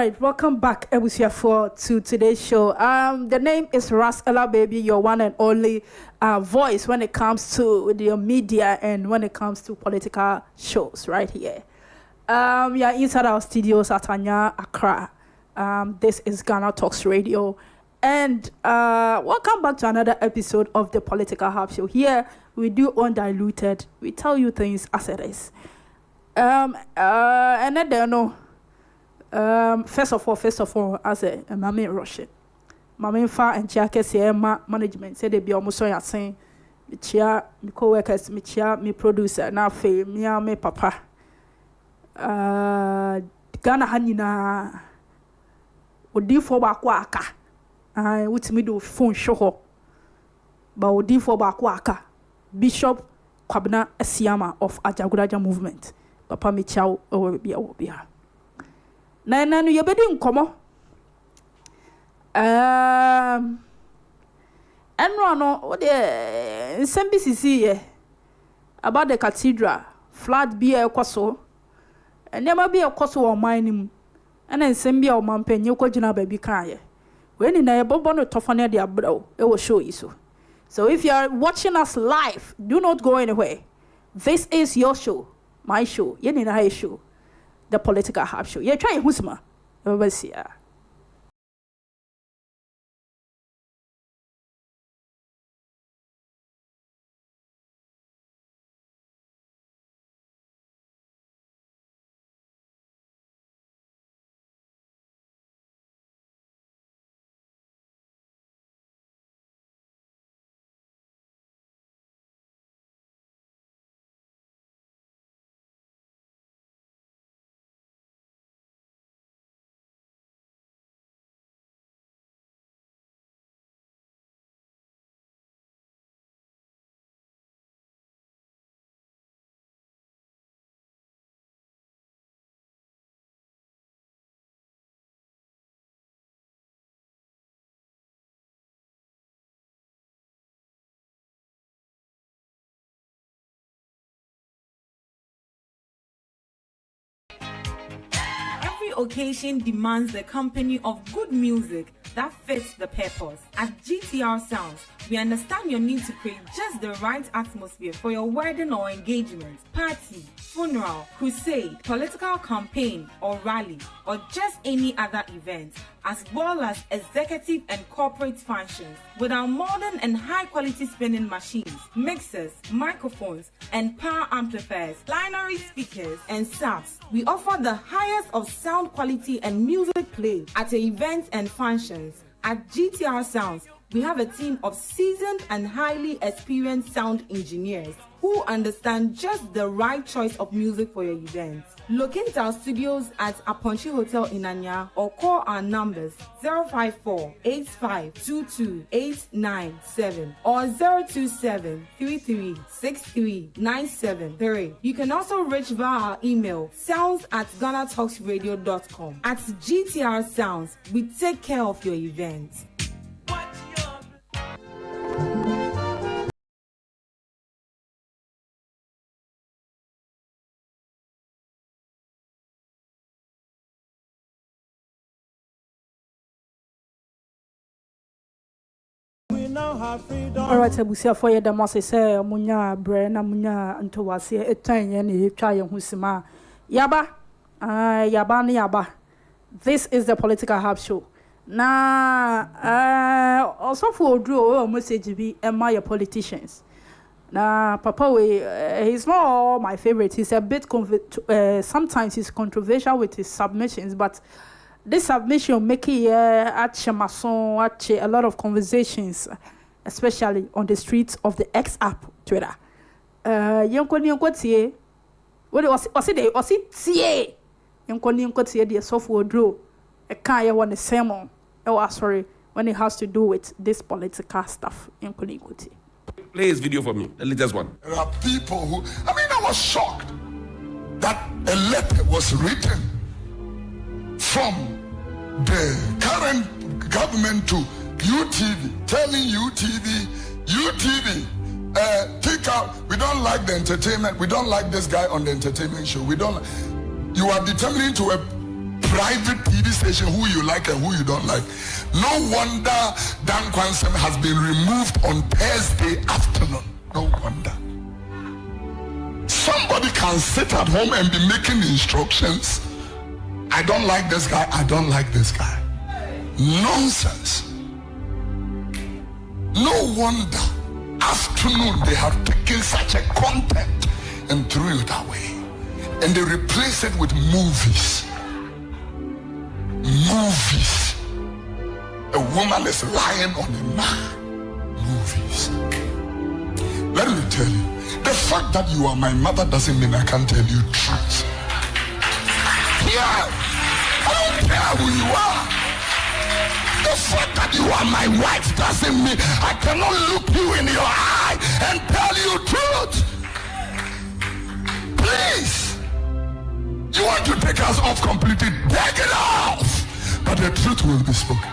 right, welcome back, Ebusiafo, to today's show. The name is Ras Ella Baby, your one and only voice when it comes to the media and when it comes to political shows right here. We are inside our studios at Anya, Accra. This is Ghana Talks Radio. And welcome back to another episode of the Political Hub Show. Here, we do undiluted. We tell you things as it is. And then they know. First of all, as a Mami Russian, Mami Fa and Chiaka say management said they be almost so saying, me chia, me co-workers, me chia, me producer, na fe, me papa. Ghana Hanina Odi for Bakwaka. I would me do phone show, but Odi for Bakwaka. Bishop Kwabna Esiama of Ajaguraja movement. Papa me chow or be a na no yebedi nkomo enro no wo de nsem bi sisi ye about the cathedral flood bi e kwaso enema bi e kwaso wo man nim ena nsem bi e wo man panye kwagina ba bi kan ye we ni na ye bobo no tofo ne de abrawo e wo show yi so if you are watching us live, do not go anywhere. This is your show, my show, ye ni na show. The Political Hub Show. You're trying Husma. Everybody occasion demands the company of good music that fits the purpose. At GTR Sounds, we understand your need to create just the right atmosphere for your wedding or engagement, party, funeral, crusade, political campaign or rally, or just any other event, as well as executive and corporate functions. With our modern and high-quality spinning machines, mixers, microphones, and power amplifiers, binary speakers, and subs, we offer the highest of sound quality and music play at events and functions. At GTR Sounds, we have a team of seasoned and highly experienced sound engineers who understand just the right choice of music for your event. Locate our studios at Aponchi Hotel in Anya or call our numbers 054-8522-897 or 027-3363-973. You can also reach via our email sounds@GhanaTalksRadio.com. At GTR Sounds, we take care of your event. All right, Abusia for the Moses say munya brena munya ntowase etanye ne etwa ye husima yaba yaba ne yaba. This is the Political Hub Show. Na also for draw message be my politicians. Na papa we he's not my favorite. He's a bit sometimes he's controversial with his submissions, but this submission make a lot of conversations, especially on the streets of the X app, Twitter. Yonkoni tie. What was it tie? Yonkoni tie the software draw. A kaya one the sermon. Oh, sorry, when it has to do with this political stuff. Yonkoni tie. Play his video for me, the latest one. There are people who, I was shocked that a letter was written from the current government to UTV, telling UTV, take out, we don't like the entertainment, we don't like this guy on the entertainment show, you are determining to private TV station who you like and who you don't like. No wonder Duncan has been removed on Thursday afternoon. No wonder. Somebody can sit at home and be making instructions. I don't like this guy, I don't like this guy. Nonsense. No wonder afternoon they have taken such a content and threw it away. And they replace it with movies. Movies. A woman is lying on a man. Movies. Let me tell you, the fact that you are my mother doesn't mean I can't tell you truth. Yeah, I don't care who you are. The fact that you are my wife doesn't mean I cannot look you in your eye and tell you truth. Please, you want to take us off completely? Take it off, but the truth will be spoken.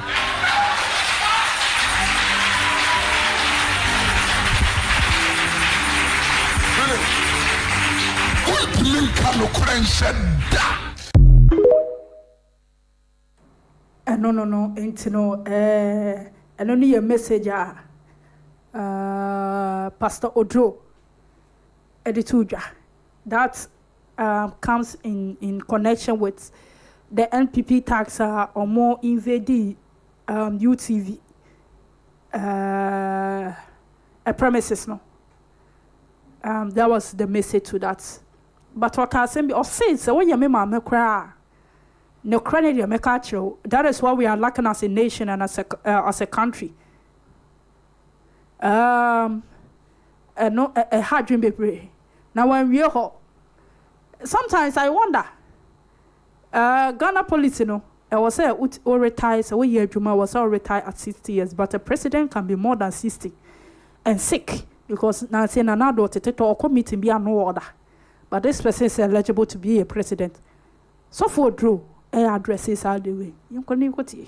No, ain't no, and only a message, Pastor Addo, Edituja, that comes in connection with the NPP tax or more invade UTV a premises, no. That was the message to that. But what I say, or say, so when you make my cry, no credit you make actual. That is why we are lacking as a nation and as a country. No, a hard dream be. Now when we are, sometimes I wonder. Ghana police, you know, I was say or retired. So we Juma was all retired at 60 years, but a president can be more than 60 and sick because now saying an adult or committee be no order. But this person is eligible to be a president. So for Drew, addresses all the way. You can go to you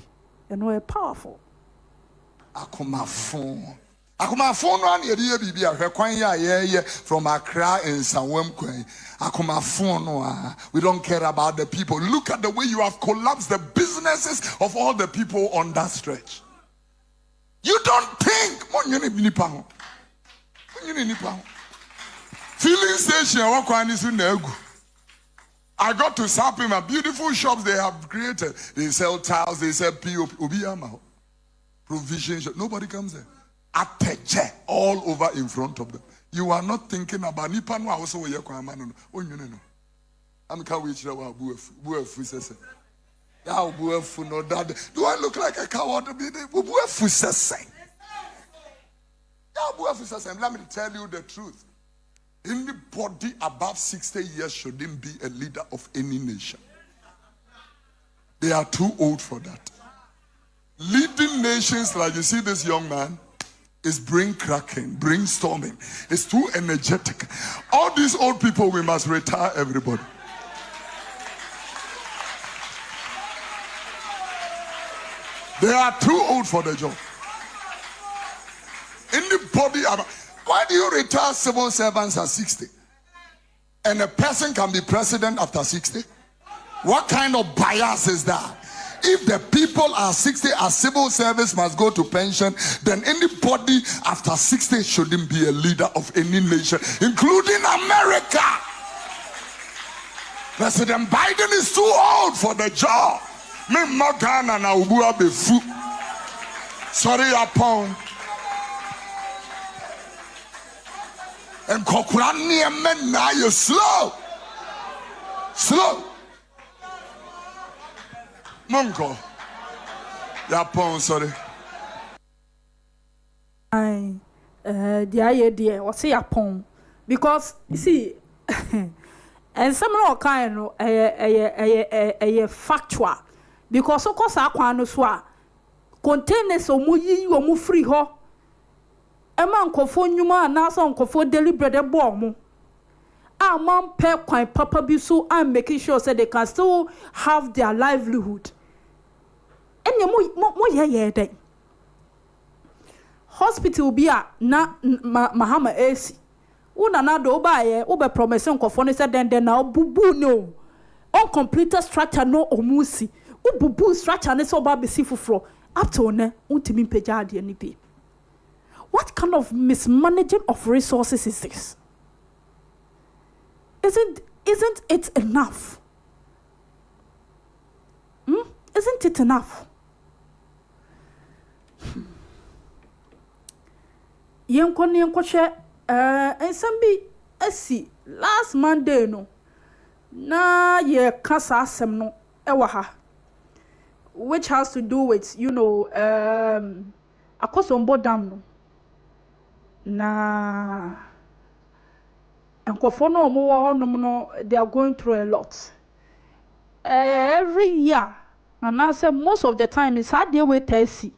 know a powerful. Akoma phone one ye bibi ahwe kwan ya from Accra and Sanwem kwan. Akoma phone no. We don't care about the people. Look at the way you have collapsed the businesses of all the people on that stretch. You don't think filling station I got to Sapima, beautiful shops they have created. They sell tiles, they sell POP, provision shop. Nobody comes there. Ateche all over in front of them. You are not thinking about Nipan also we are no. Oh you know. I'm can't wait to buefu sese. Ya buefu no dad. Do I look like a coward? Buefu sese. Ya buefu sese. Let me tell you the truth. Anybody above 60 years shouldn't be a leader of any nation. They are too old for that. Leading nations, like you see this young man, is brain cracking, brainstorming. It's too energetic. All these old people, we must retire everybody. They are too old for the job. Anybody above... Why do you retire civil servants at 60? And a person can be president after 60? What kind of bias is that? If the people are 60 as civil service must go to pension, then anybody after 60 shouldn't be a leader of any nation, including America. President Biden is too old for the job. Me Morgan and Ubua be fu. Sorry, upon. And Kokurani and men now you slow. Monko. Yapon, sorry. Dear, what's Yapon? Because you see, and some of kind of a factual. Because of course, I can't swear. Containers or mu free ho. A man confond you man, now some confond deliberate bomb. A man pep quite papa be so I'm making sure that they can still have their livelihood. And you more day. Hospital be a na Mahama AC. Una na do buy Uber promising confond said then now boo no. uncompleted structure no omusi. Ububu structure ne so ba besi fufro. Up to ne untimi peja ade ni bi. What kind of mismanaging of resources is this? Isn't it enough? Isn't it enough? Yenko share ensembi esi last Monday no na ye kasa asem no ewa ha, which has to do with Akosombo Dam no na enkofo no mo wo no they are going through a lot every year, and I say most of the time it's hard they wait to see.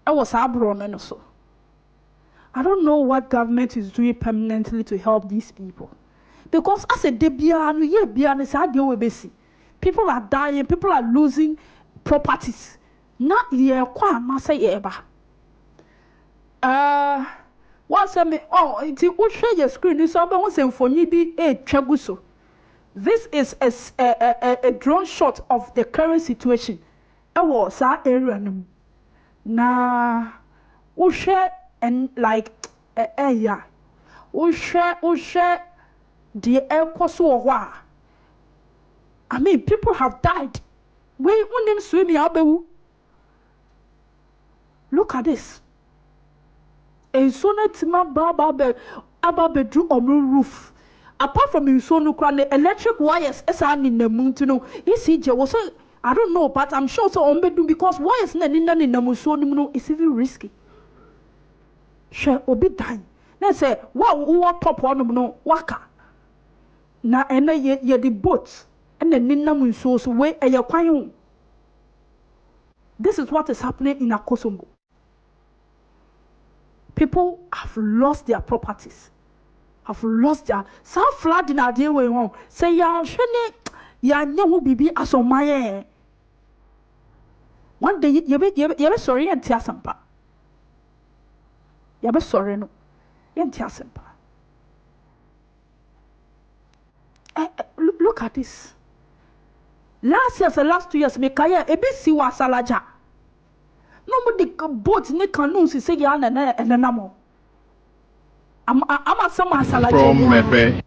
I was abroad and so I don't know what government is doing permanently to help these people, because as a debia people are dying, people are losing properties. Not here kwa na say eba. Once I it's share your screen this over once and for you be a traguso. This is a drone shot of the current situation. Was that area na we share and like yeah. We share the air koso. I mean, people have died. We wouldn't swim in. Look at this. A sonatima baba bedroom on roof. Apart from the electric wires in the moon to know. I don't know, but I'm sure so on bedroom because wires in the moon is even risky. Shall obi dying. Let's say, what top one no waka. Na ye the boats and the ninamun source way a yaquayum. This is what is happening in Akosombo. People have lost their properties, have lost their some flood in our dear way home. Say ya never be as on my one day you be sorry and tiasampa. You be sorry no and tiasampa. Look at this. Last year, the last 2 years, Mekaya, a bit siwa salaja. Nobody boats ne canoes is saying and a namo. I'm a summer salaja.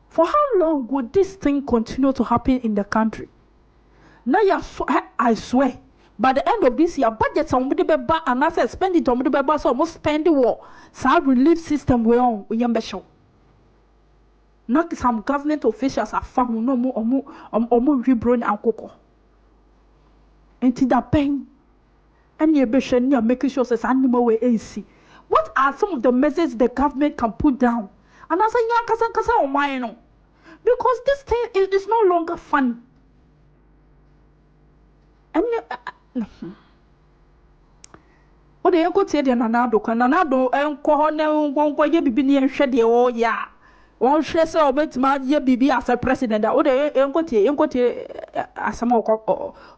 For how long would this thing continue to happen in the country? Now, I swear, by the end of this year, budgets on the back and I said spend it on the back, so almost spend the war. So relief system we on we show. Not some government officials are found no more rebrand and cocoa. Into that pain. And you're making sure that animal way AC. What are some of the measures the government can put down? And I say, yeah, because this thing is no longer fun. And what they go to the Nanado and Kohone won't go ye be near Shady or ya. One share so bet my ye be as a president. Or they go to as some or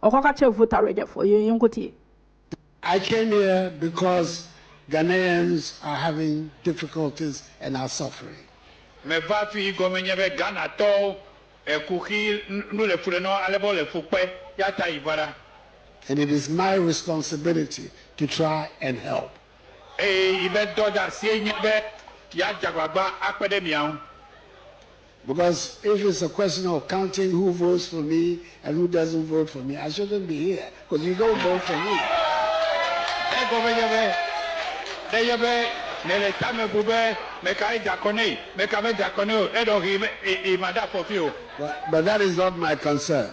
cockatoo voter radio for you. I came here because Ghanaians are having difficulties and are suffering. Me va fi gomenyebe Ghana to kuki no le fure no alebo le fukwe ya ta ibara. And it is my responsibility to try and help. Ibe do da sie nyebe ya jagwagba akpede miaun. Because if it's a question of counting who votes for me and who doesn't vote for me, I shouldn't be here because you don't vote for me. But that is not my concern.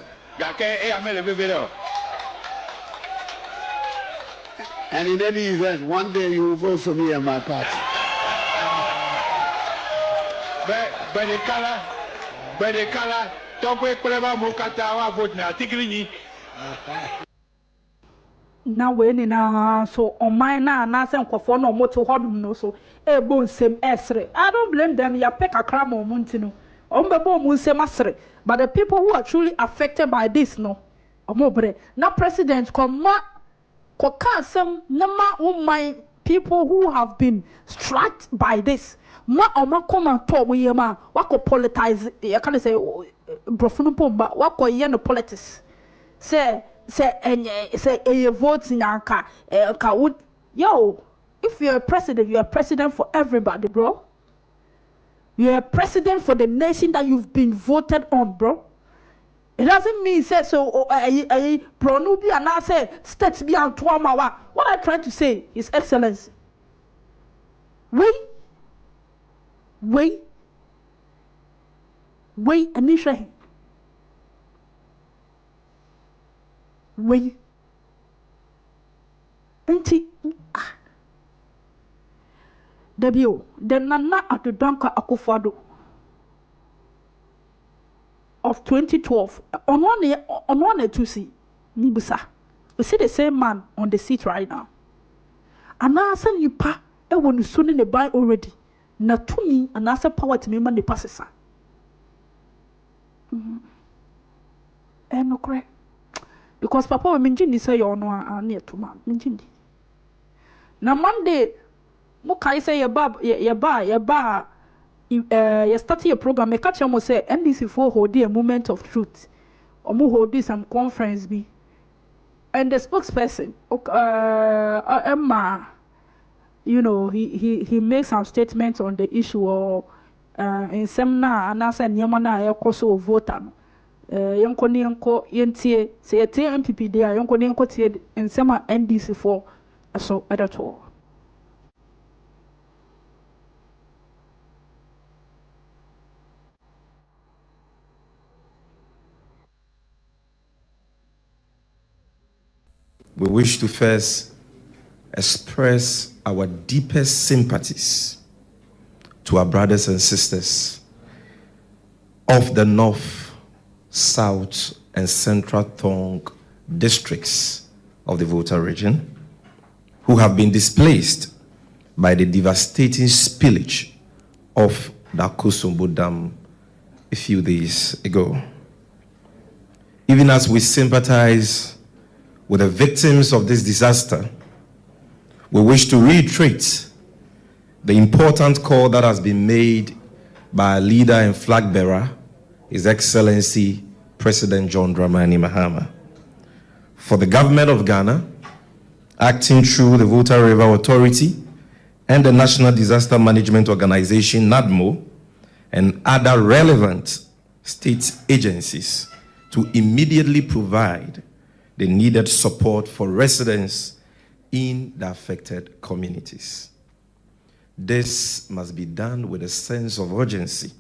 And in any event, one day you will vote for me and my party. Now when so on my na say nkofo no moto hodum no so e bo nsem esre. I don't blame them. Ya pick a cram on muntino. Ombebo mu nsem asre. But the people who are truly affected by this no. Omobre. Now president koma koka sem nama my people who have been struck by this. Ma oma come and talk with ma wako politize. You can say brofono pomba wako ye no politics say a vote in anka yo, if you're a president for everybody, bro. You're a president for the nation that you've been voted on, bro. It doesn't mean say so pronubi and I say states be on twamawa. What I'm trying to say is excellence. Wait, Anisha. Wait. Auntie. Debio, the Nana Addo Duncan Akufo-Addo of 2012. On one to see Nibusa. We see the same man on the seat right now. And I send you pa when you soon in the buy already. Na to me and I power to me man the passes. No correct. Because Papa Minjini say you know near to man. Minjini. Now Monday. Mokai say your start your program. Me catch you say NDC for hold a moment of truth. Or mo hold some conference be. And the spokesperson, Emma, you know, he makes some statements on the issue of in seminar and I said Yamana Ekoso Volta. Yonko yentie say MPP there. Yonko tie in sema NDC for so Addo. We wish to first express our deepest sympathies to our brothers and sisters of the North, South, and Central Tongue districts of the Volta region who have been displaced by the devastating spillage of the Akosombo Dam a few days ago. Even as we sympathize with the victims of this disaster, we wish to reiterate the important call that has been made by our leader and flag bearer, His Excellency President John Dramani Mahama, for the government of Ghana, acting through the Volta River Authority and the National Disaster Management Organization, NADMO, and other relevant state agencies to immediately provide the needed support for residents in the affected communities. This must be done with a sense of urgency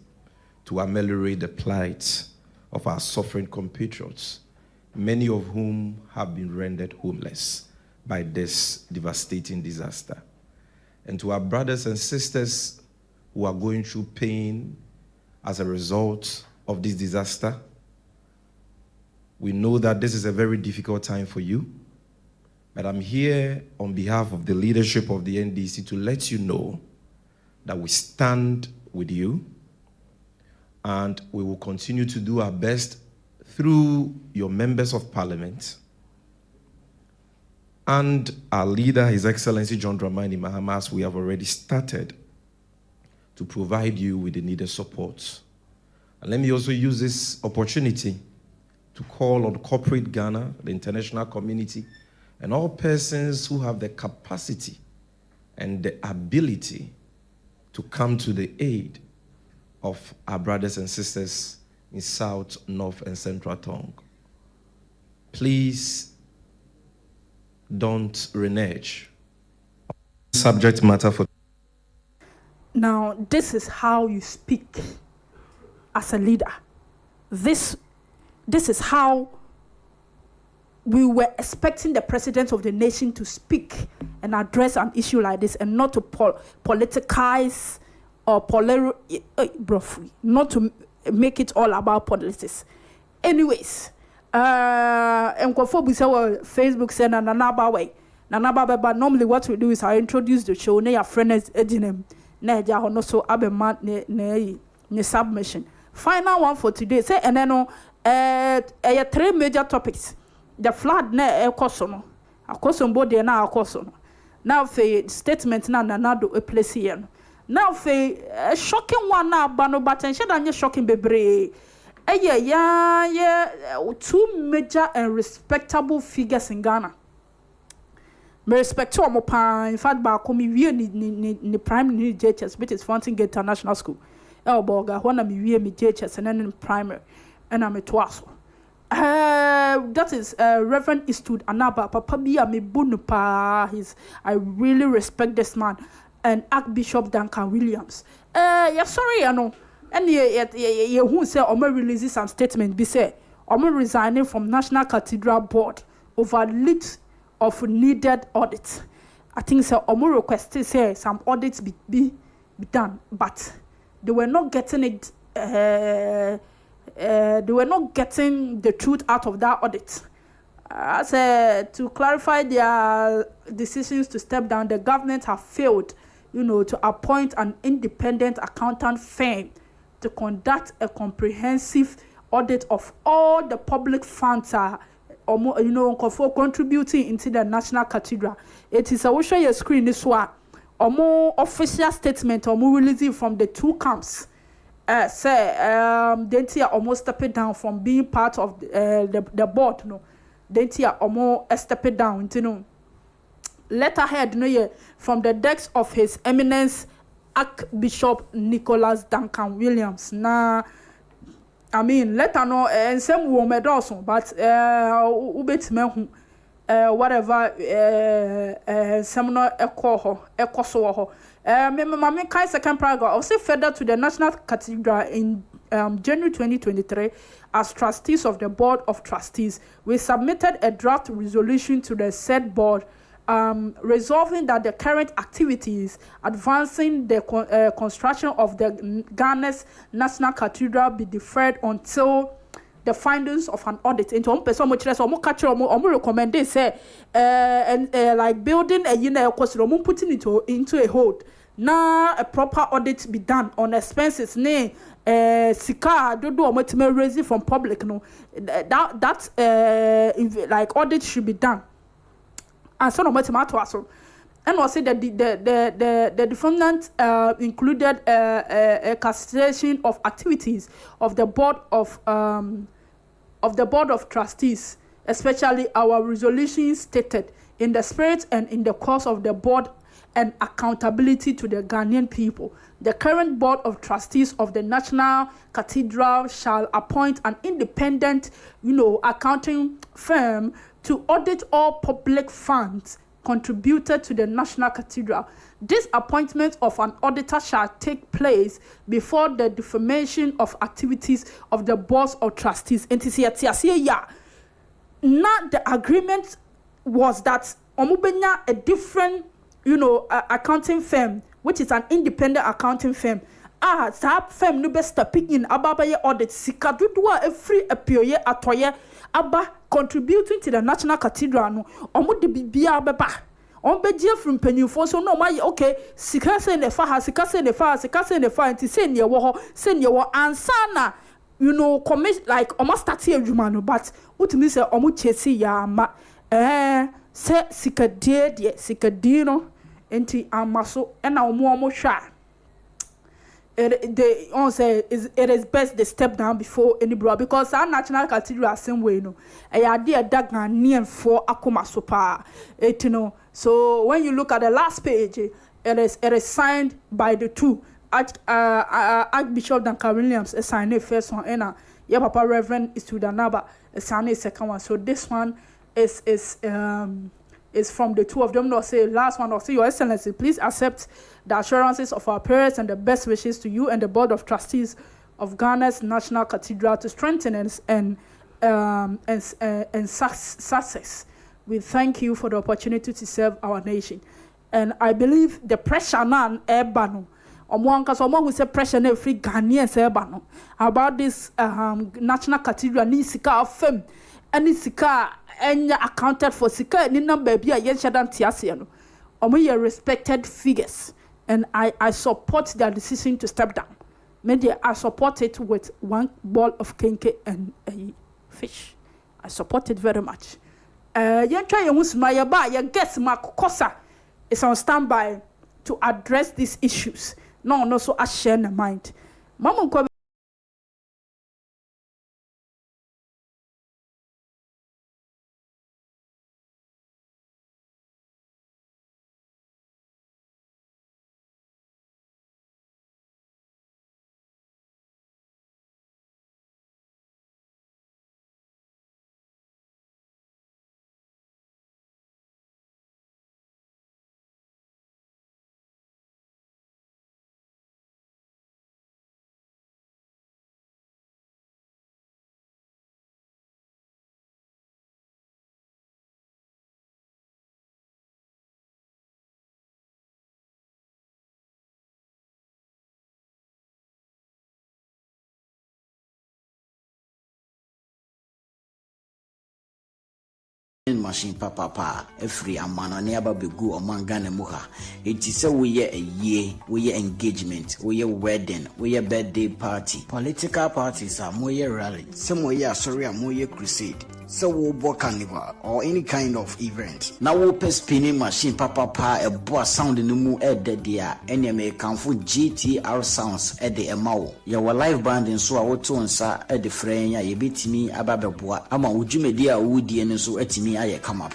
to ameliorate the plight of our suffering compatriots, many of whom have been rendered homeless by this devastating disaster. And to our brothers and sisters who are going through pain as a result of this disaster, we know that this is a very difficult time for you, but I'm here on behalf of the leadership of the NDC to let you know that we stand with you and we will continue to do our best through your members of parliament and our leader, His Excellency John Dramani Mahama, as we have already started to provide you with the needed support. And let me also use this opportunity to call on corporate Ghana, the international community, and all persons who have the capacity and the ability to come to the aid of our brothers and sisters in South, North, and Central Tongue. Please don't renege subject matter for. Now, this is how you speak as a leader. This is how we were expecting the president of the nation to speak and address an issue like this, and not to politicize or not to make it all about politics. Anyways, Facebook said Nanaba way. Nanaba, normally what we do is I introduce the show, ne friends edinem, ne jahono so abeman ne submission. Final one for today. Say and then 3 major topics. The flood na ekosono. Akosombo de na akosono. Now for statement na nanado a place here. Now for shocking one na bano but and shouldn't shocking bebre. Two major and respectable figures in Ghana. Me respect omo pa. In fact, ba komi wie ni prime ni JHS, which is Fountain Gate International School. Boga when I'm wie mi JHS and then primary, and I'm a twaso. That is Reverend Eastwood Anaba. Papa Bia me bunu pa. I really respect this man. And Archbishop Duncan Williams. Sorry, I know. And who say Omo releases some statement. Be say Omo resigning from National Cathedral Board over leaks of needed audits. I think so. Omo requested say some audits be done, but they were not getting it. They were not getting the truth out of that audit. To clarify their decisions to step down, the government have failed, to appoint an independent accountant firm to conduct a comprehensive audit of all the public funds for contributing into the National Cathedral. It is a show your screen this one. Official statement releasing from the two camps. Then tia almost step down from being part of the board, Then tia almost step down, Letterhead, from the desk of His Eminence Archbishop Nicholas Duncan Williams. Letter no and some woman also, but whatever seminar echo so my kind second paragraph also further to the National Cathedral in January 2023 as trustees of the Board of Trustees. We submitted a draft resolution to the said board resolving that the current activities advancing the construction of the Ghana's National Cathedral be deferred until the findings of an audit. Into one person much less recommend they say like building a cost putting it into a hold. Now a proper audit be done on expenses sika do raise from public that like audit should be done. And so no and also that the defendant included a cancellation of activities of the board of trustees, especially our resolution stated in the spirit and in the course of the board and accountability to the Ghanaian people. The current board of trustees of the National Cathedral shall appoint an independent, accounting firm to audit all public funds contributed to the National Cathedral. This appointment of an auditor shall take place before the defamation of activities of the board of trustees. And now the agreement was that omubenya a different, accounting firm, which is an independent accounting firm. That firm no be stepping in ababaye audit sikadudua every appear atoye aba contributing to the National Cathedral no omo de bibia beba on be je from penifo so no my okay sika say ne fa nti say ne wo ho say ne wo ansana commit like omo start adwuma no but utumi say omo chesi ya ma say sika die no enti amaso na omo hwa. It is best they step down before any brother because our National Cathedral same way a idea that Ghanaian for akoma sopa so when you look at the last page it is signed by the two Archbishop Duncan Williams signed the first one and Papa Reverend Eastwood Anaba signed the second one. So this one is from the two of them. They'll say last one, they'll say, Your Excellency, please accept the assurances of our prayers and the best wishes to you and the Board of Trustees of Ghana's National Cathedral to strengthen and success. We thank you for the opportunity to serve our nation. And I believe the pressure now ebano. Someone who said pressure na free Ghanaians ebano about this National Cathedral ni sika afem any sika enya accounted for sika ni number bi a yen shadan tiase no. Omo respected figures. And I support their decision to step down. Maybe I support it with one ball of kenke and a fish. I support it very much. Your guest Mark Kosa is on standby to address these issues. No, so I share in mind. Mama machine papa every amano never be go among Ghana muha. It is a we a year, we engagement, we wedding, we birthday party. Political parties are more rally, some way sorry, more crusade. So we'll book carnival or any kind of event. Now we'll pay spinning machine papa a boss sound in the moo at the dia any American for GTR sounds at the MAO. Your live band in so I would to answer at the frame ya beat me about boa. Ama would you media woody and so at me I come up.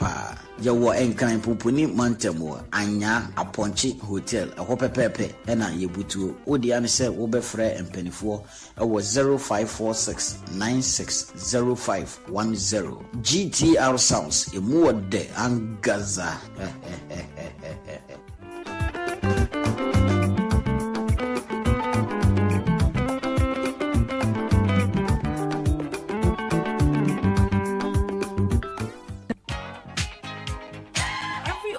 Your enkan pupuni mantemo anya aponchi hotel a hope pepe and I yebutu odian say obefre and penny4 was 0546 960510 GTR sounds a more de angaza.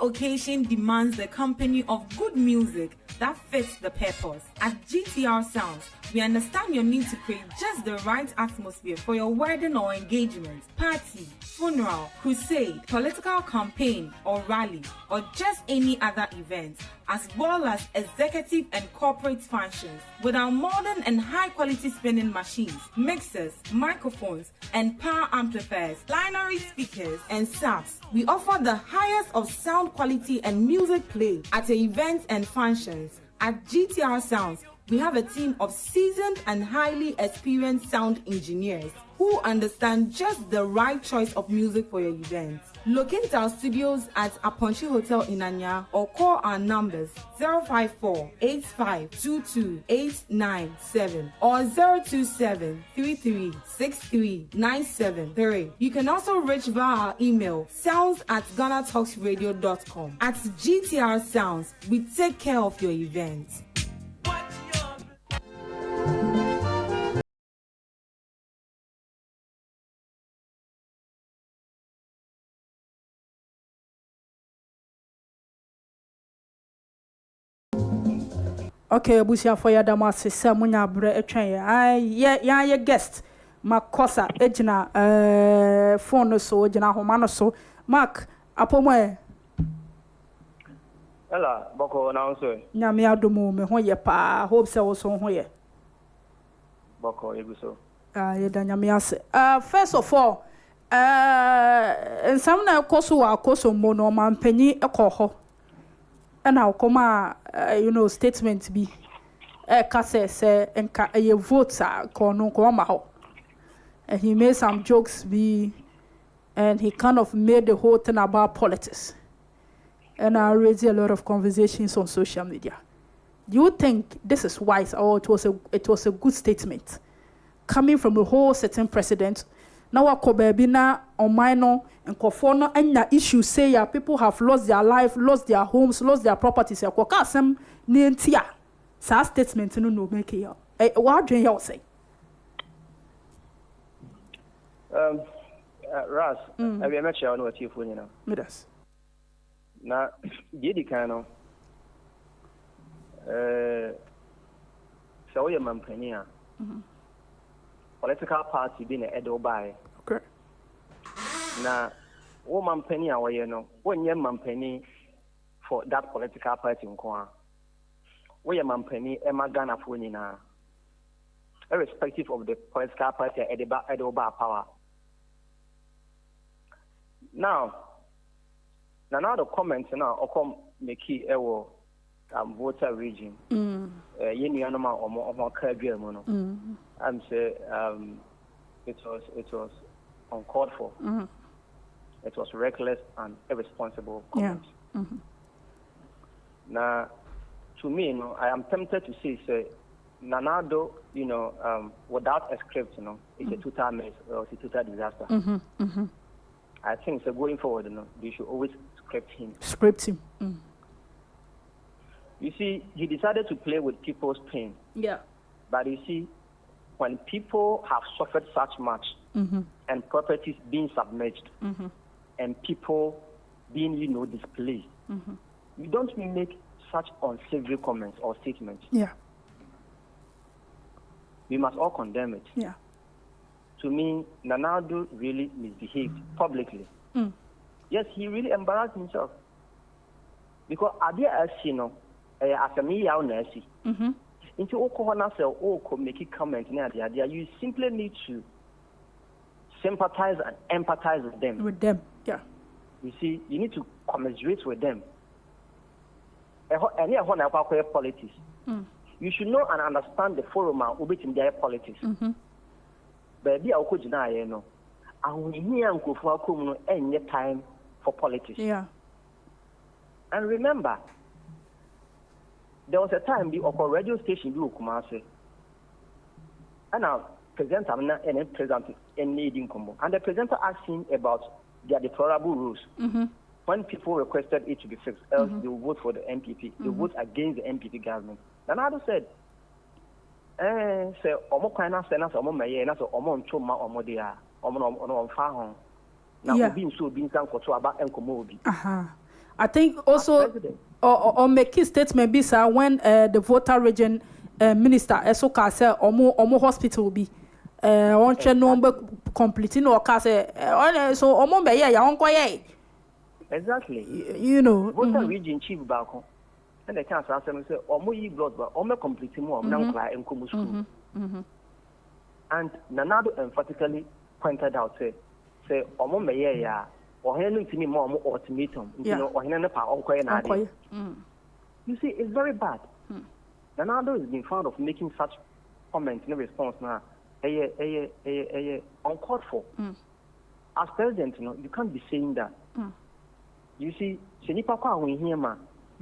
Occasion demands the company of good music that fits the purpose. At GTR Sounds, we understand your need to create just the right atmosphere for your wedding or engagement, party, funeral, crusade, political campaign or rally, or just any other event, as well as executive and corporate functions. With our modern and high-quality spinning machines, mixers, microphones, and power amplifiers, binary speakers, and subs, we offer the highest of sound quality and music play at events and functions. At GTR Sounds, we have a team of seasoned and highly experienced sound engineers who understand just the right choice of music for your event. Locate our studios at Aponchi Hotel in Anya or call our numbers 054-8522-897 or 027-3363-973. You can also reach via our email sounds@GhanaTalksRadio.com. At GTR Sounds, we take care of your event. Okay, Busia for your damasi, Samunya bre train. I guest Makosa, Ejina, phone so, Jena Homano so, Mark, Apomo. Ella, Boko announcer. Namia Domo, me hoye pa, hope so so hoye. Boko, Eguso. Yamias. First of all, and some now koso wa koso mono man penny a coho. And I'll come statement be Kase say and a Volta kono komaho. And he made some jokes and he kind of made the whole thing about politics. And I raised a lot of conversations on social media. Do you think this is wise or it was a good statement coming from a whole certain president? Now I baby na on minor and kofono and the issue say people have lost their life, lost their homes, lost their properties. Ya koka sem ni ntia. Sa statement no make it. What do you say? Ras, I will make sure I know what you're doing now. Midas. Na Gidi Kano. So we are Mampania. Political party being Addo by. Okay. Now, woman penny away, you know, when you're penny for that political party in Kwa. We are penny, Emma Ghana Funina, irrespective of the political party at Addo power. Now the comments now, or come make Ewo Volta region. Yeni anoma or more Caribbean mono. I'm say it was uncalled for. It was reckless and irresponsible comments. Now, to me, I am tempted to say Nanado, without a script, it's a total mess or it's a total disaster. I think so. Going forward, they should always script him. You see, he decided to play with people's pain. Yeah. But you see, when people have suffered such much and properties being submerged and people being, displaced, you don't make such unsavory comments or statements. Yeah. We must all condemn it. Yeah. To me, Nanado really misbehaved publicly. Yes, he really embarrassed himself. Because Addo as you know, as a me out nurse. Into Okohona say, make a comment you simply need to sympathize and empathize with them. With them, yeah. You see, you need to commiserate with them. Any politics. You should know and understand the forum of their politics. But be a kujina, you know. And we hear no any time for politics. Yeah. And remember, there was a time the radio station you Kumasi. And now presenter and present in needing combo. And the presenter asked him about their deplorable rules. When people requested it to be fixed, else they will vote for the MPP. They will vote against the MPP government. And Addo said, say omo kwana say na so omo meye na so omo ntoma omo de a omo no fa ho na obi nso obi nsan koto aba enkomo obi. I think also or make a statement be sir when the Volta region minister Esoka say omo hospital be on che no be completing or ka say so omo meye ya onko ye. Exactly. You know, Volta region chief Balcon. And the cancer say, "Omo yi blood, but omo complete more now cry and come school." And Nanado emphatically pointed out, say, "Omo meye ya, or henu timi more ultimatum, you know, or henu pa onko na." You see, it's very bad. Nanado has been found of making such comments in response now. Uncalled for. As president, you know, you can't be saying that. You see, you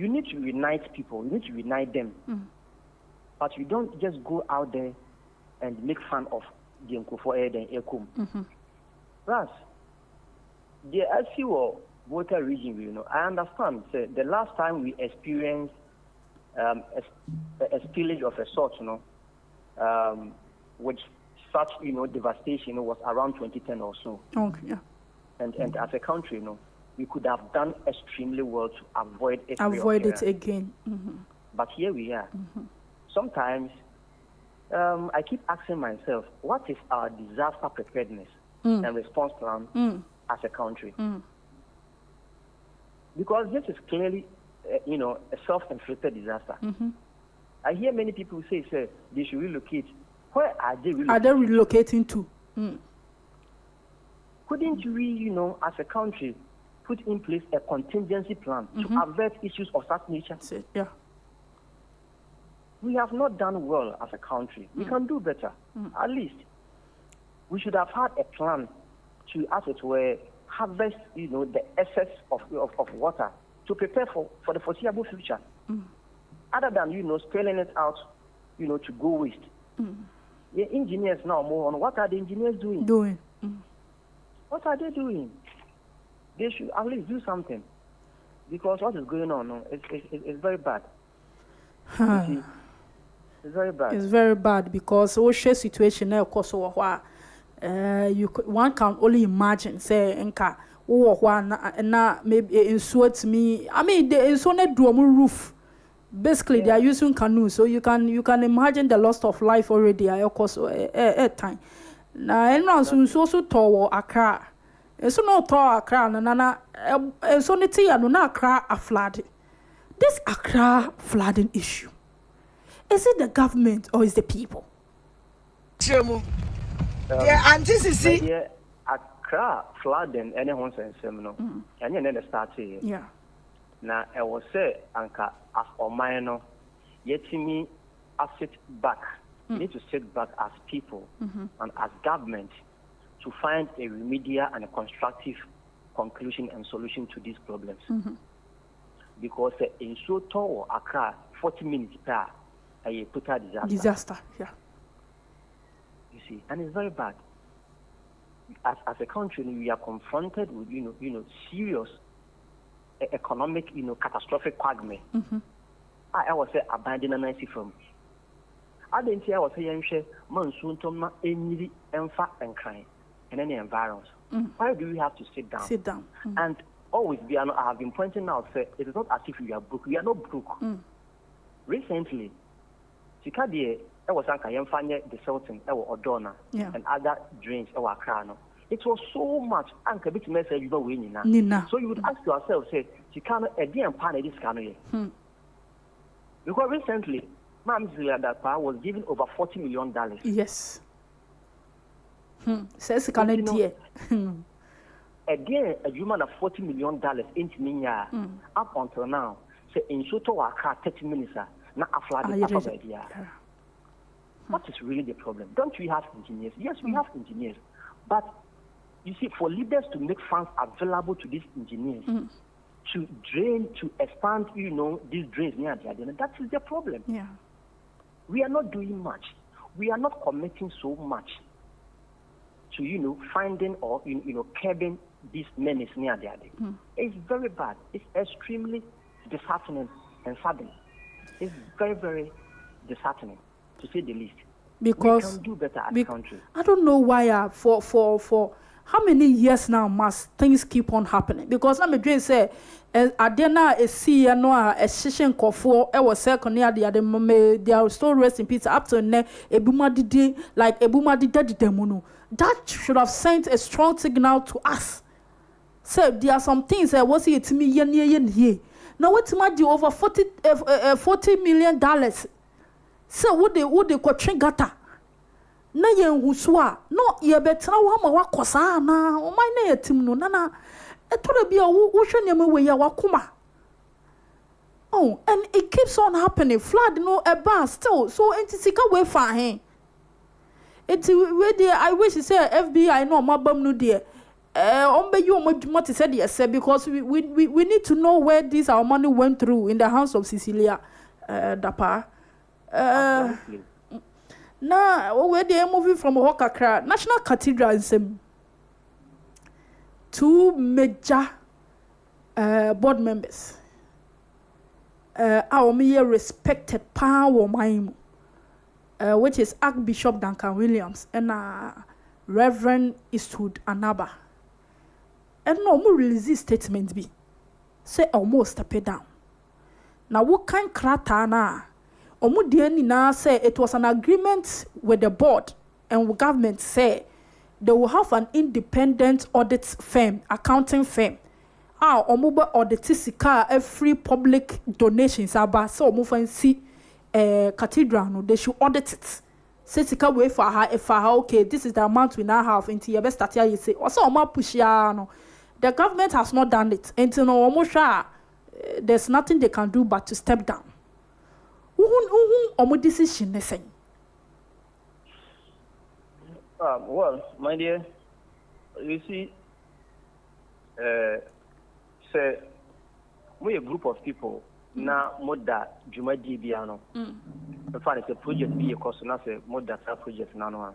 need to unite people. You need to unite them. But you don't just go out there and make fun of the Nkufo Ed and Ekum. Plus, the SU Volta region, you know, I understand. So the last time we experienced a spillage of a sort, you know, which such, you know, devastation was around 2010 or so. Okay, yeah. And as a country, you know, we could have done extremely well to avoid it. Avoid it again. But here we are. Sometimes I keep asking myself, what is our disaster preparedness and response plan as a country? Because this is clearly, you know, a self-inflicted disaster. I hear many people say they should relocate. Where are they relocating? Are they relocating to? Couldn't we, you know, as a country, put in place a contingency plan to avert issues of such nature? Yeah. We have not done well as a country. We can do better. At least we should have had a plan to, as it were, harvest, you know, the excess of water to prepare for the foreseeable future. Other than, you know, spilling it out, you know, to go waste. The engineers now move on. What are the engineers doing? What are they doing? They should at least do something, because what is going on it's very bad. You see, it's very bad. It's very bad because our situation now, of course, one can only imagine. Say, enka, na maybe insult me. I mean, it's on a drum roof. Basically, they are using canoes, so you can imagine the loss of life already. Of course, at time. Now, everyone so tall Accra. It's no tall Accra, na it's only tea and no Accra a flood. This Accra flooding issue, is it the government or is the people? Yeah, and this is it. Yeah, Accra flooding anyone says no, and you never start here. Yeah. Now I was say anka as Omaino, yet me I sit back. You need to sit back as people and as government to find a remedial and a constructive conclusion and solution to these problems. Because in so tall Accra, 40 minutes per a total disaster. Yeah. You see, and it's very bad. As a country, we are confronted with you know serious economic, you know, catastrophic quagmire. I was say abandoning from. I didn't say I was saying monsoon to any emfa and crying and any environs. Why do we have to sit down? Sit down. And always be. I have been pointing out. Say it is not as if we are broke. We are not broke. Recently, Sikadie, I was anka yemfanye the Sultan, Odona, and other drains, Accra. it was so much. And a bit message you winning now. Nina. So you would ask yourself, say, she can't a damn pan this can. Because recently, Ma'am that was given over $40 million. Yes. Says a Canadian. Again, a human of $40 million into me up until now. Say in Soto Waka 30 minutes, not a flag. What is really the problem? Don't we have engineers? Yes, we have engineers. But you see, for leaders to make funds available to these engineers, to drain, to expand, these drains near the Addo, that is the problem. Yeah. We are not doing much. We are not committing so much to, finding or, curbing these menace near the Addo. It's very bad. It's extremely disheartening and saddening. It's very, very disheartening, to say the least. Because we can do better as a country. I don't know why for how many years now must things keep on happening? Because I'm a say Adena a see no a session for was second near the other they are still resting peace up to ne ebuma did like ebuma did demono. That should have sent a strong signal to us. So there are some things that was it to me here. Now what's my do over $40 million? So would they quatrin gata? Na yen huswa no ye betra wa ma wakosa na o man na yatim no na etoro bia wo hwene we ya wakoma. Oh, and it keeps on happening. Flood no eba still. So entisika we fa hen. We there I wish to say FBI no mabam no there. Ombe you mo to say yes because we need to know where this our money went through in the hands of Cecilia Dapa. Now, where they are moving from Hokakra, National Cathedral is 2 major board members. Our mere respected power mine, which is Archbishop Duncan Williams and Reverend Eastwood Anaba. And no more release statement be. Say almost step it down. Now what kind krata na? Omudieni say it was an agreement with the board and government say they will have an independent audit firm, accounting firm. Omuba auditisika every public donations about so omu see cathedral no they should audit it. Say sika way for her if okay this is the amount we now have into your best start you say also omu push ya no. The government has not done it until no omu sha there's nothing they can do but to step down. Omo decision is saying. Well, my dear, you see, say we a group of people na moda Juma Dibiano. In fact, it's a project be a cost na say moda sa project na no.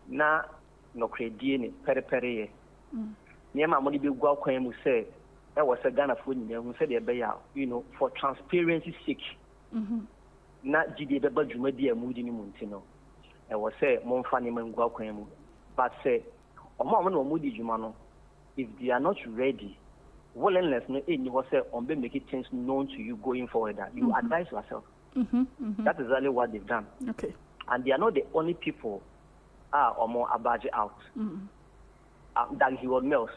Na no credit ni pere. Niema money be gwa kwan mu say e was a Ghana for ni who said e for transparency sake. Na GD beba Juma di amudi ni muntino. E was say monfa ni mangwa kwan mu. But say omo no mudi Juma no, if they are not ready, willingness no any was say on be make things known to you going forward that you advise yourself. That is exactly what they've done. Okay. And they are not the only people or more abaji out. That he was Mills.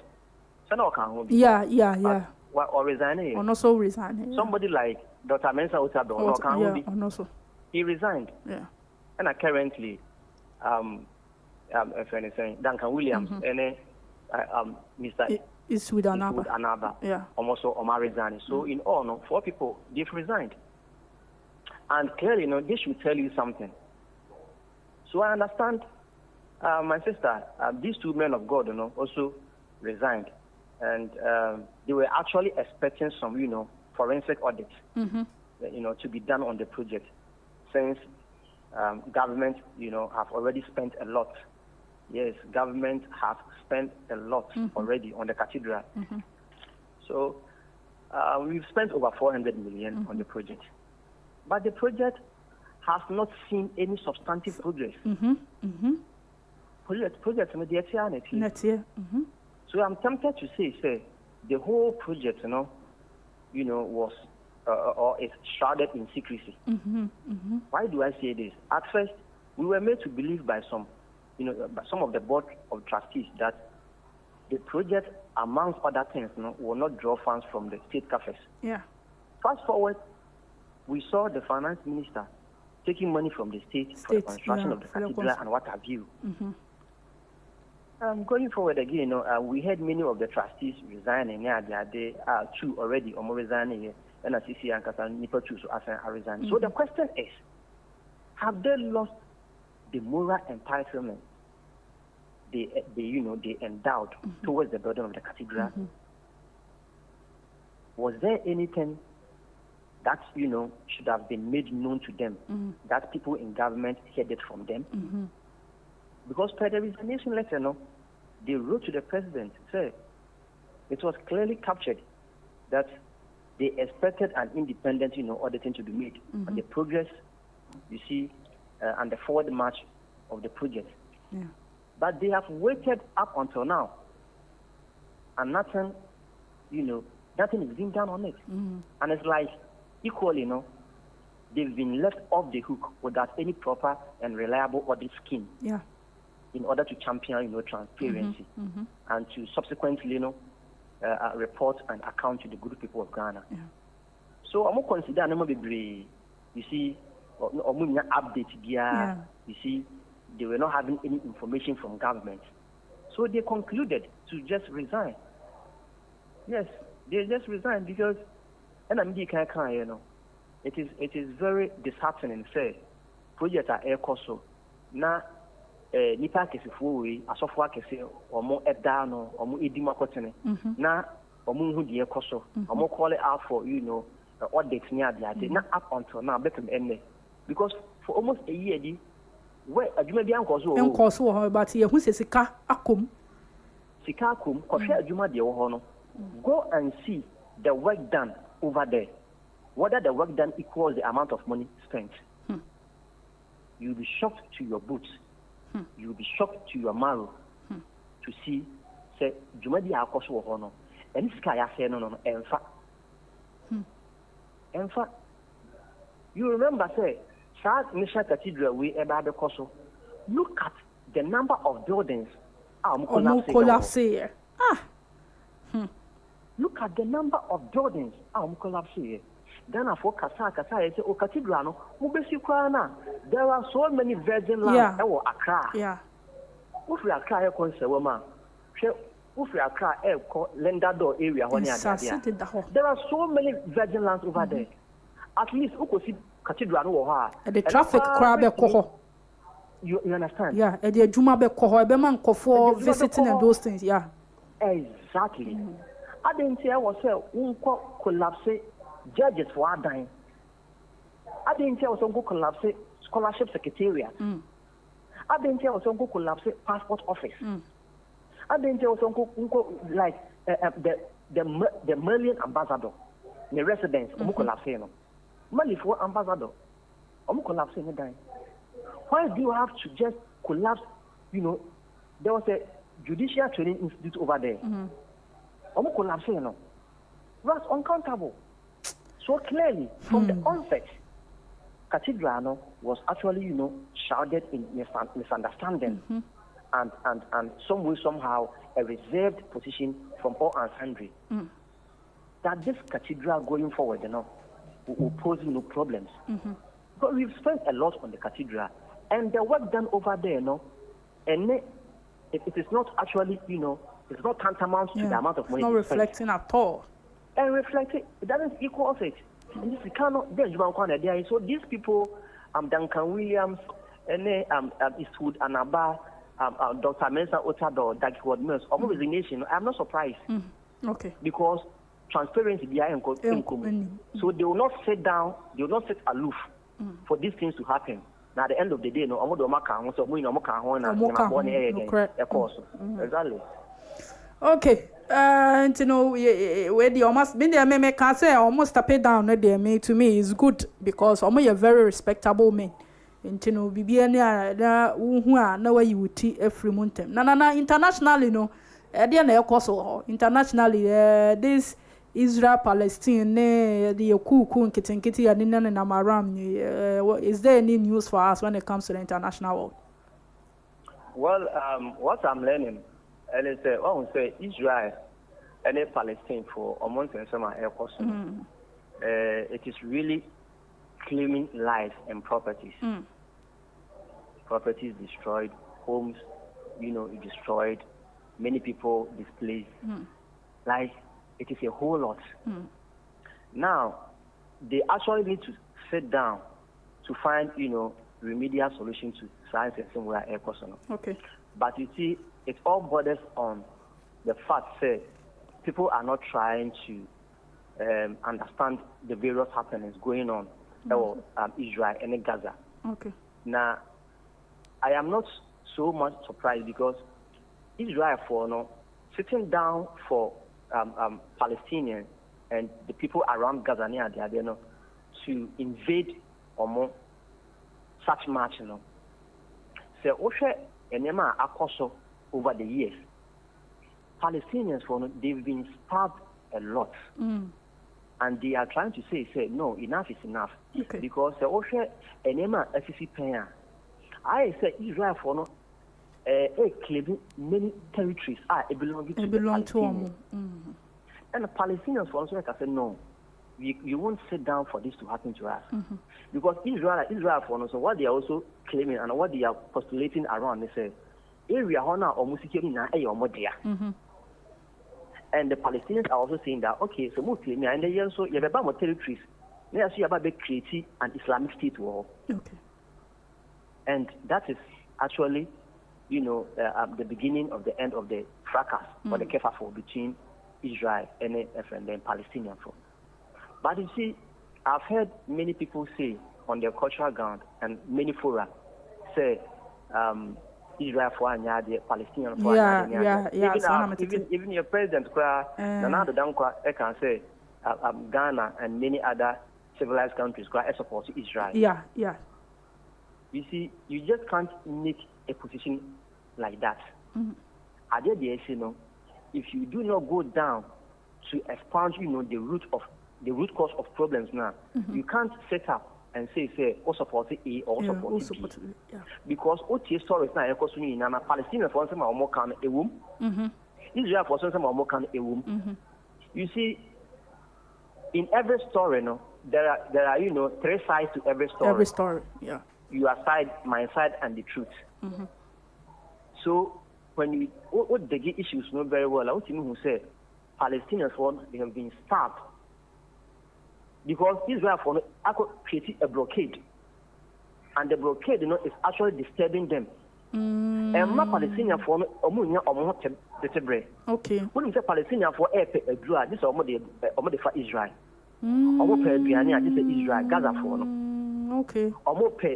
So now can Yeah. Or resigning. Or also resigning. Somebody like Dr. Mensa Utado or can also. He resigned. Yeah. And currently if anything Duncan Williams and Mr. Eastwood Anaba. Yeah. Almost Omar resigning. So in all, no, 4 people they've resigned. And clearly, this should tell you something. So I understand, my sister, these 2 men of God, also resigned, and they were actually expecting some, forensic audit, to be done on the project, since government, have already spent a lot. Yes, government have spent a lot already on the cathedral. So we've spent over 400 million on the project. But the project has not seen any substantive progress. Project next year. So I'm tempted to say the whole project, was or is shrouded in secrecy. Why do I say this? At first, we were made to believe by some, by some of the board of trustees that the project, amongst other things, will not draw funds from the state coffers. Yeah. Fast forward, we saw the finance minister taking money from the state for the construction of the cathedral and what have you. Going forward again, we had many of the trustees resigning. They are two already, resigning, and as you see, Nipa choose to resign. So the question is, have they lost the moral entitlement they endowed towards the building of the cathedral? Was there anything that should have been made known to them that people in government heard from them? Because per the resignation letter, they wrote to the president, say it was clearly captured that they expected an independent auditing to be made on the progress, you see, and the forward march of the project. But they have waited up until now, and nothing is being done on it. And it's like, equally, they've been left off the hook without any proper and reliable audit scheme in order to champion, transparency and to subsequently, report and account to the good people of Ghana. So I'm going to consider, you see, update you see, they were not having any information from government. So they concluded to just resign. Yes, they just resigned because, and I'm it is very disheartening. Say, project are air cost na nipa kesifo we asofo akese omo edano omo edima kotene na omo hu de ekoso omo call it out for audit near the na up until now better end because for almost a year where adwuma bi ankoso but ye hu sika akom kohwe adwuma de wo ho no go and see the work done over there, whether the work done equals the amount of money spent. You'll be shocked to your boots. You'll be shocked to your marrow to see, say, Jumadi Akoso Hono, and this guy say no, in fact, you remember, say, Charles Mission Cathedral, we ever the Koso. Look at the number of buildings. Collapse here. Look at the number of buildings. Collapse here. Ghana for Kasa say, oh, Cathedral, there are so many virgin lands. Accra. Yeah. If we Accra, if we Accra, Lendado area, there are so many virgin lands over there. At least, you could see Cathedral. The traffic crowd, you understand? Yeah, and the Juma be for visiting and those things. Yeah. Exactly. I didn't say I was collapse judges for dying. I didn't say I was going to collapse scholarship secretariat. I didn't say I was going to collapse passport office. I didn't say I was going to like the Malian ambassador, the residents, collapse. Mali for ambassador, collapse in the dying. Why do you have to just collapse? There was a judicial training institute over there. Collapse, that's uncountable. So clearly, from the onset, Cathedral was actually, shrouded in misunderstanding and some way, somehow, a reserved position from all and sundry. That this Cathedral going forward, will pose no problems. But we've spent a lot on the Cathedral, and the work done over there, and it is not actually, it's not tantamount to the amount of money. It's not reflecting at all. And reflecting, it doesn't equal it. And this cannot. So these people, Duncan Williams, and Eastwood and Abba, Dr. Mensa Otado, Dagwood Mills, of resignation. I'm not surprised. Okay. Because transparency behind so they will not sit down. They will not sit aloof for these things to happen. Now, at the end of the day, exactly. Okay. Where the almost been there, me can say almost a pay down there. Me to me is good because you're very respectable men. Bibi na who are no way you would tea every month. Na internationally, internationally, this Israel Palestine, the Okuku Kitinkiti and Namaram. Is there any news for us when it comes to the international world? Well, what I'm learning and they say, oh, say Israel and Palestine for a month and some air person. It is really claiming lives and properties. Properties destroyed, homes, destroyed, many people displaced. Like, it is a whole lot. Now, they actually need to sit down to find, remedial solution to science and similar air person. Okay. But you see, it all borders on the fact that people are not trying to understand the various happenings going on in Israel and Gaza. Okay. Now, I am not so much surprised because Israel sitting down for Palestinians and the people around Gaza near there, to invade such much, So, Enema Akoso over the years, Palestinians, they've been starved a lot. And they are trying to say, no, enough is enough. Okay. Because Enema FCC Paya, I say Israel claiming many territories belong to them. And the Palestinians also said, no, you won't sit down for this to happen to us. Because Israel so what they are also claiming and what they are postulating around, they say, area honor or musically na and the Palestinians are also saying that, okay, so Muslim and they also you have about territories. They are about creating an Islamic state war. Okay. And that is actually, the beginning of the end of the fracas or the kerfuffle between Israel and then Palestinian folk. But you see, I've heard many people say on their cultural ground and many fora say Israel for the Palestinian for even your president Nana Dankwa can say Ghana and many other civilized countries support Israel. Yeah. You see, you just can't make a position like that. At the end, if you do not go down to expound, the root cause of problems now, you can't set up and say, or support A or support B. Because OTA stories now, Palestinians for some more can a womb, Israel for some more can a womb. You see, in every story, there are three sides to every story. Every story, yeah. Your side, my side, and the truth. So when you what the issues know very well, I want who say Palestinians they have been starved because Israel created a blockade, and the blockade is actually disturbing them. And my Palestinian for okay. When you say Palestinian for this is almost for Israel. This is Israel, Gaza for okay.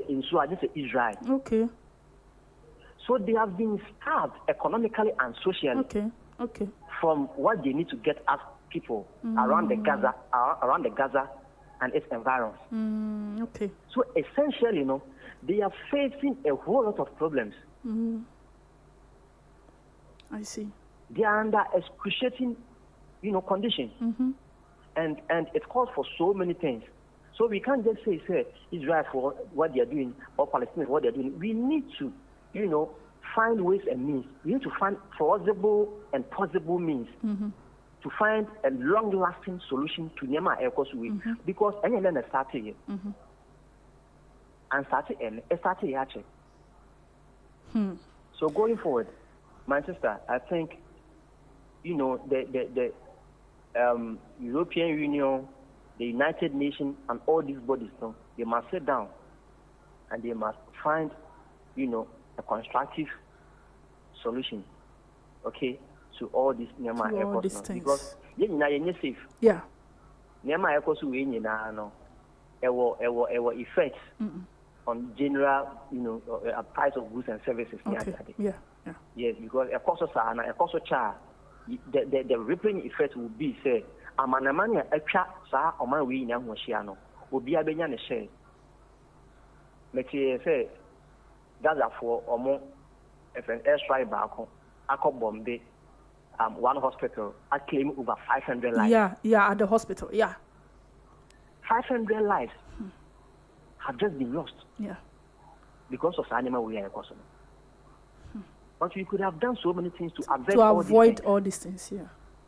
In this is Israel. Okay. So they have been starved economically and socially. Okay. From what they need to get as people around the Gaza and its environs. Okay. So essentially, they are facing a whole lot of problems. I see. They are under excruciating, conditions. And it calls for so many things. So we can't just say Israel for what they are doing or Palestinians what they are doing. We need to, find ways and means. We need to find plausible and possible means to find a long-lasting solution to Nema Ekosuwe. Because any of them started here. And started here. So going forward, my sister, I think, the European Union, the United Nations, and all these bodies, they must sit down and they must find, a constructive solution, okay, to all these Nema airports. Because you're safe. Yeah. Nema airports we our effects on general, price of goods and services. Okay. Yeah. Yes, because a cost of charge. The rippling effect will be say amanamania etwa sa oman we nya hohia no obi abenya ne share meti say Gaza for omo air strike back akọ bombe one hospital I claim over 500 lives. Yeah, at the hospital. Yeah. 500 lives have just been lost. Yeah. Because of animal we are possible. But you could have done so many things to avoid all these things. Yeah.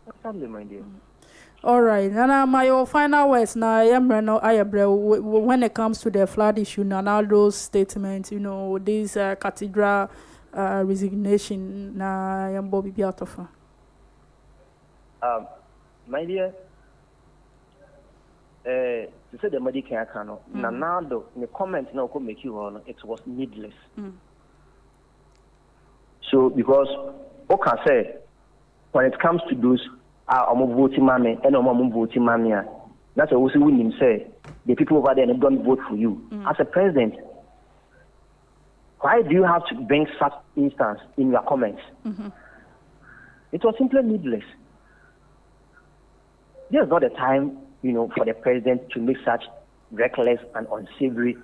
Exactly, my dear. All right, and my final words now. When it comes to the flood issue, and all those statements, this Cathedral resignation, na yambo bibi atofa. My dear, to say the medical cano, Nanado, the comment now could make you on it was needless. So because okay, say when it comes to those voting mammy and voting mammy, that's also when him say the people over there don't vote for you. As a president, why do you have to bring such instance in your comments? It was simply needless. There's not a time, for the president to make such reckless and unsavory,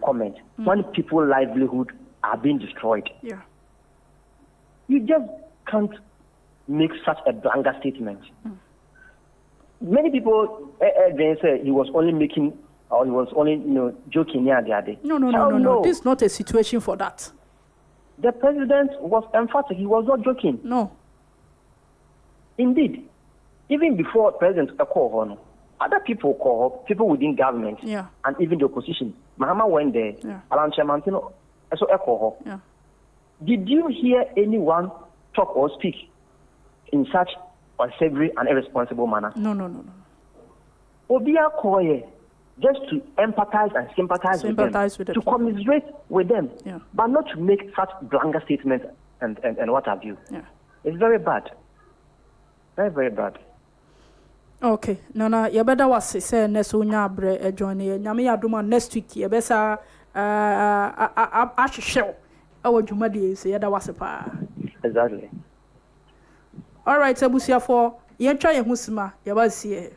comment when people's livelihood are being destroyed. Yeah. You just can't make such a blanket statement. Many people then say he was only making, or he was only, joking here the other day. No. This is not a situation for that. The president was emphatic. He was not joking. No. Indeed. Even before President called, other people called, people within government, and even the opposition. Mahama went there. Alan Chamantino also called. Did you hear anyone talk or speak in such unsavory and irresponsible manner? No. Obia Koye, just to empathize and sympathize with them, to commiserate with them, but not to make such blanket statements and what have you. It's very bad. Very, very bad. Okay, Nana, you better was say next bre join here. Nyame aduma next week. You better show. Our Jumadi say that was a pa. Exactly. All right, Sabusia for you try your husma. You was here.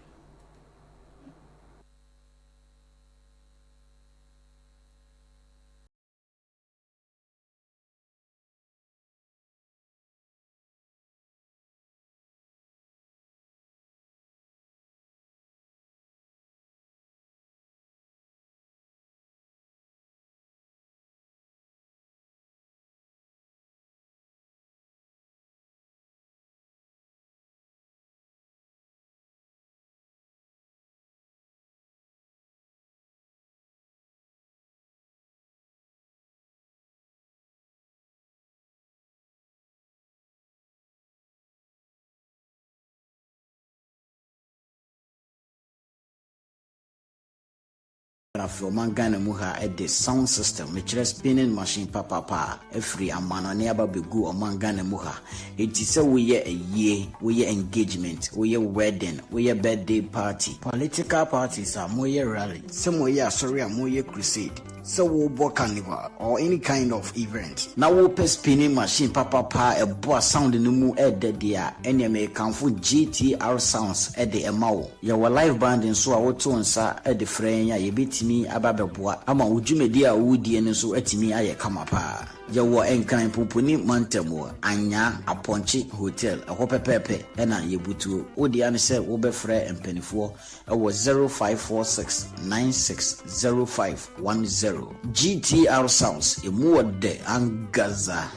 Afro Ghana muha at the sound system, which is spinning machine papa, a free a man on nearby be good among Ghana muha. It is a we a year, we engagement, we wedding, we birthday party. Political parties are more rally, some way sorry, a more crusade. So we'll book carnival or any kind of event. Now we'll pay spinning machine papa a boa sound in the moon at the dia any may come for GTR sounds at the amount. Your live band in so I would to answer at the frame ya bit me ababeboa ama ujumedia wudi ene so atimi aye kamapa yewo enkan poponi mantamo anya aponchi hotel ahopepepe ena yebutu odi ane se wo befre empanifo ewo 0546960510 GTR sounds emuode angaza.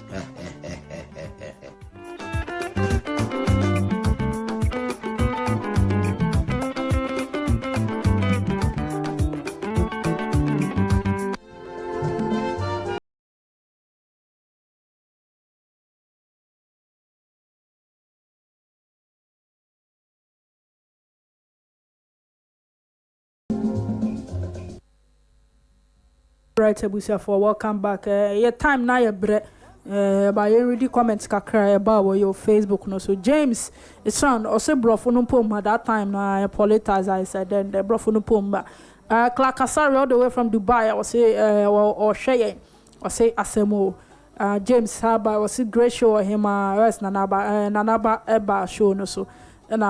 Right, Abusia, for welcome back. Your time now, your bread. By ready comments kakra about your Facebook no. So James, it's on also brofunu pom that time na apologize I said then the brofunu pom Clark Asari all the way from Dubai I was say or share or say asemo James Haba was it great show him rest nanaba eba show no so and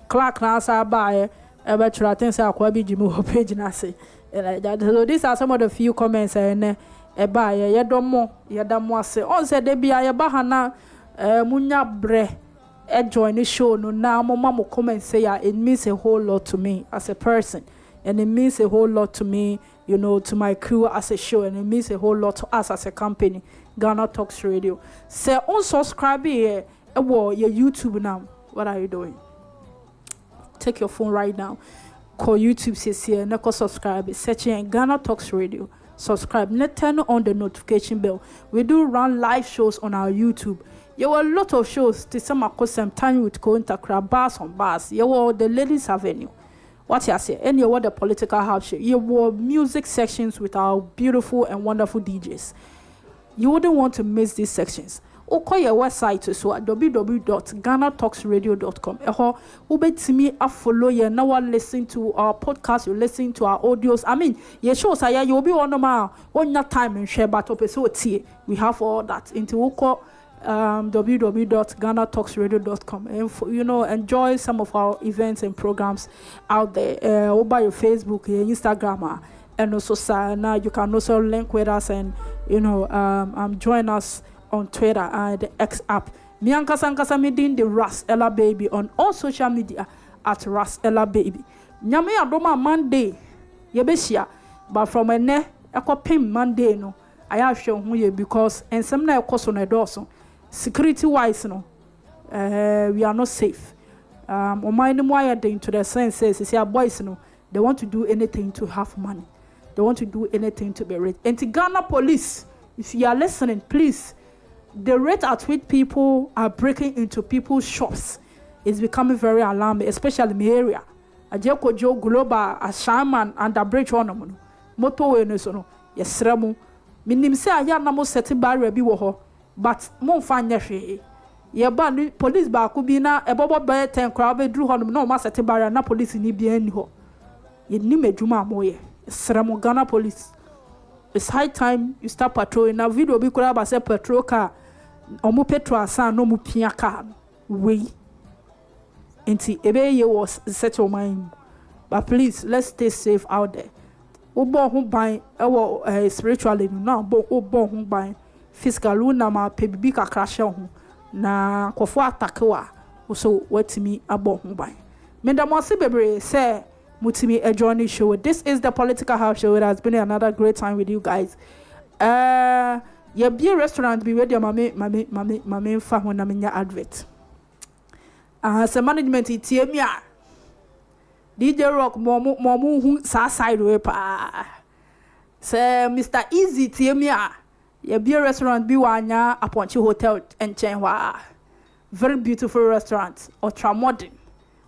Clark na Asaba but I think I quite be Jimu page na say. So these are some of the few comments and buy ya domo ya damo say on said they be a bahana munya bre join the show no now mama comment say it means a whole lot to me as a person and it means a whole lot to me you know, to my crew as a show, and it means a whole lot to us as a company, Ghana Talks Radio. Say unsubscribe here, your YouTube now. What are you doing? Take your phone right now. Call YouTube, say no subscribe. Searching Ghana Talks Radio. Subscribe. Net turn on the notification bell. We do run live shows on our YouTube. There were a lot of shows. To some time with Kointakra bars on bars. You were the Ladies Avenue. What you say? And you were the political house show. You were music sections with our beautiful and wonderful DJs. You wouldn't want to miss these sections. Or call your website so at www.GhanaTalksRadio.com. Ubetimi a follow you now listen to our podcast, you listen to our audios. I mean, your shows are you'll be on the man on your time and share but so we have all that into www.GhanaTalksRadio.com and you know, enjoy some of our events and programs out there over your Facebook, your Instagram, and also now you can also link with us and you know join us on Twitter and the X app. Mianka Sankasa Midin the Ras Ella Baby on all social media at Ras Ella Baby. Nyame Adoma Monday Yebesia, but from a ne pim Monday no. I have shown you because and some na cost on a dorsal. Security wise no. We are not safe. On my wire to the senses is your boys no. They want to do anything to have money. They want to do anything to be rich. And to Ghana police, if you are listening, please. The rate at which people are breaking into people's shops is becoming very alarming, especially in the area. Ajeko Joe Global, a shaman, and a bridge on motorway no so yes remo. Minim say aya na mo seti barrier bi wo ho, but mo fa nya hwe. Ye ba police ba ko bi na ebobo be 10 crowd be dru ho no ma seti barrier na police ni bi ani ho. Ye ni medwuma mo ye. Sremo Ghana police. It's high time you start patrolling. Now video bi kura ba say patrol car. Omo petrol asan no mu pia car we enti ebe ye was set your mind, but please let's stay safe out there. Obo ho ban e spiritually no obo ho ban physically na ma pebibi kakra hye ho na kofo attack wa so watimi abo ho ban. Mendamo se bebre say mutimi a journey show. This is the Political House Show. It has been another great time with you guys. Ye be a restaurant be where your mame fa ho na menya advert. Se management tie me a DJ Rock momu hu sa side way pa. Se Mr. Easy tie me a ye be a restaurant be wanya Aponchi Hotel and Chenwa. Very beautiful restaurant, ultra modern.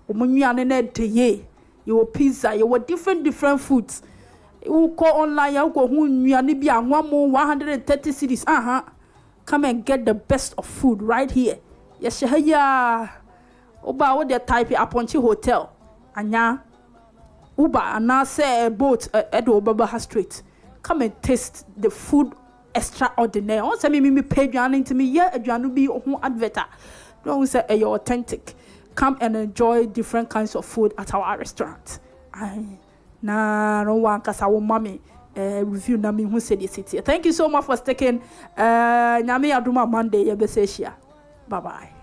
Omunyane na de your pizza, your different foods. You call online, you go home, you need be a 130 cities. Come and get the best of food right here. Yes, yeah. Oba what they type Aponchi Hotel. Anya Uba and now say a boat Addo Baba Street. Come and taste the food extraordinary. Also, me pay you into me. Yeah, you be on advert. Don't say you're authentic. Come and enjoy different kinds of food at our restaurant. Na no one kasa wo mami review na me hu say the city. Thank you so much for sticking. Nyame aduma Monday ye be say bye bye.